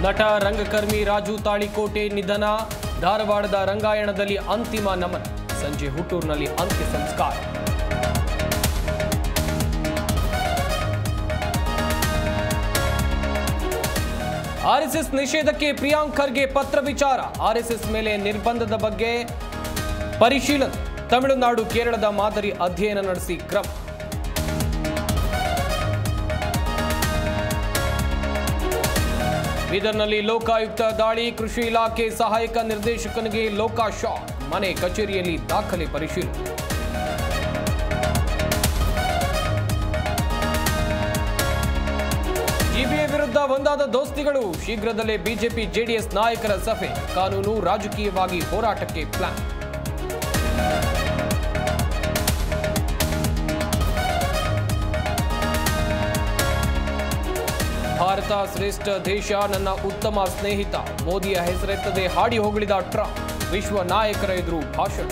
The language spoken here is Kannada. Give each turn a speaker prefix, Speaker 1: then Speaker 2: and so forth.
Speaker 1: ನಟ ರಂಗಕರ್ಮಿ ರಾಜು ತಾಳಿಕೋಟೆ ನಿಧನ. ಧಾರವಾಡದ ರಂಗಾಯಣದಲ್ಲಿ ಅಂತಿಮ ನಮನ. ಸಂಜೆ ಹುಟ್ಟೂರಿನಲ್ಲಿ ಅಂತ್ಯ ಸಂಸ್ಕಾರ. ಆರ್ಎಸ್ಎಸ್ ನಿಷೇಧಕ್ಕೆ ಪ್ರಿಯಾಂಕ್ ಖರ್ಗೆ ಪತ್ರ ವಿಚಾರ. ಆರ್ಎಸ್ಎಸ್ ಮೇಲೆ ನಿರ್ಬಂಧದ ಬಗ್ಗೆ ಪರಿಶೀಲನೆ. ತಮಿಳುನಾಡು ಕೇರಳದ ಮಾದರಿ ಅಧ್ಯಯನ ನಡೆಸಿ ಕ್ರಮ. ಬೀದರ್ನಲ್ಲಿ ಲೋಕಾಯುಕ್ತ ದಾಳಿ. ಕೃಷಿ ಇಲಾಖೆ ಸಹಾಯಕ ನಿರ್ದೇಶಕನಿಗೆ ಲೋಕ ಶಾಕ್. ಮನೆ ಕಚೇರಿಯಲ್ಲಿ ದಾಖಲೆ ಪರಿಶೀಲನೆ. ಜಿಬಿಎ ವಿರುದ್ಧ ಒಂದಾದ ದೋಸ್ತಿಗಳು. ಶೀಘ್ರದಲ್ಲೇ ಬಿಜೆಪಿ ಜೆಡಿಎಸ್ ನಾಯಕರ ಸಭೆ. ಕಾನೂನು ರಾಜಕೀಯವಾಗಿ ಹೋರಾಟಕ್ಕೆ ಪ್ಲಾನ್. ಭಾರತ ಶ್ರೇಷ್ಠ ದೇಶ, ನನ್ನ ಉತ್ತಮ ಸ್ನೇಹಿತ. ಮೋದಿಯ ಹೆಸರೆತ್ತದೆ ಹಾಡಿ ಹೊಗಳಿದ ಟ್ರಂಪ್. ವಿಶ್ವ ನಾಯಕರ ಎದುರು ಭಾಷಣ.